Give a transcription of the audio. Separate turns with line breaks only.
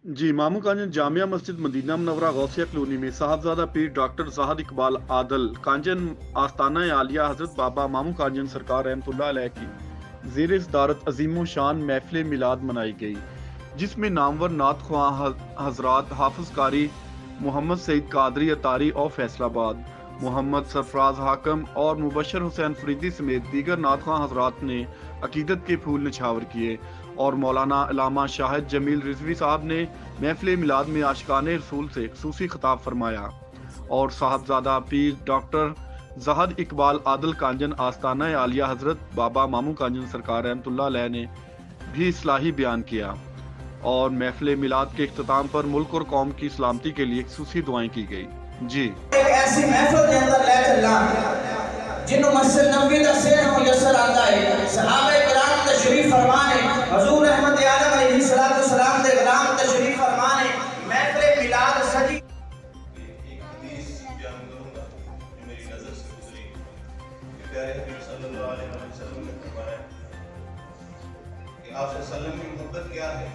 जी, मामू Kanchan Jamia Masjid Medina Munawwara Gausiya colony में साहबजादा पीर doctor Zahid Iqbal आदल कांजन आस्ताना आलिया हज़रत बाबा मामू कांजन सरकार रहमतुल्लाह अलैह की ज़ेर सदारत अज़ीम शान महफ़िल मिलाद मनाई गई, जिसमें नामवर नात ख्वां हज़रात हाफ़िज़ कारी मोहम्मद सईद कादरी अतारी और फैसलाबाद, मोहम्मद सरफराज हाकम और मुबशर हुसैन फरीदी समेत दीगर नात ख्वां हज़रात ने अकीदत के फूल निछावर किए और मौलाना अल्लामा शाहिद जमील रिजवी साहब ने महफिल मिलाद में आशिकाने रसूल से खुसूसी खिताब फरमाया और साहबजादा पीर डॉक्टर ज़ाहिद इकबाल आदल कांजन आस्ताना आलिया हज़रत बाबा मामू कांजन सरकार रहमतुल्लाह अलैह ने भी इस्लाही बयान किया और महफिल मिलाद के इख्तिताम पर मुल्क और कौम की सलामती के लिए खुसूसी दुआएं की गई। जी,
एक ऐसी महफिल के अंदर ले चलना जिन्हों मस्जिद नबवी दा सेहन मुयस्सर आंदा है, सहाबे किराम तशरीफ फरमाने, हुजूर अहमद आदम अलैहिस्सलातु वस्सलाम दे गुलाम तशरीफ फरमाने, महफिल मिलाद सजी।
एक हदीस बयान करूंगा जो मेरी नजर से गुजरी कि प्यारे हबीब सल्लल्लाहु अलैहि वसल्लम ने फरमाया कि आप सल्लल्लाहु अलैहि वसल्लम की मोहब्बत क्या है।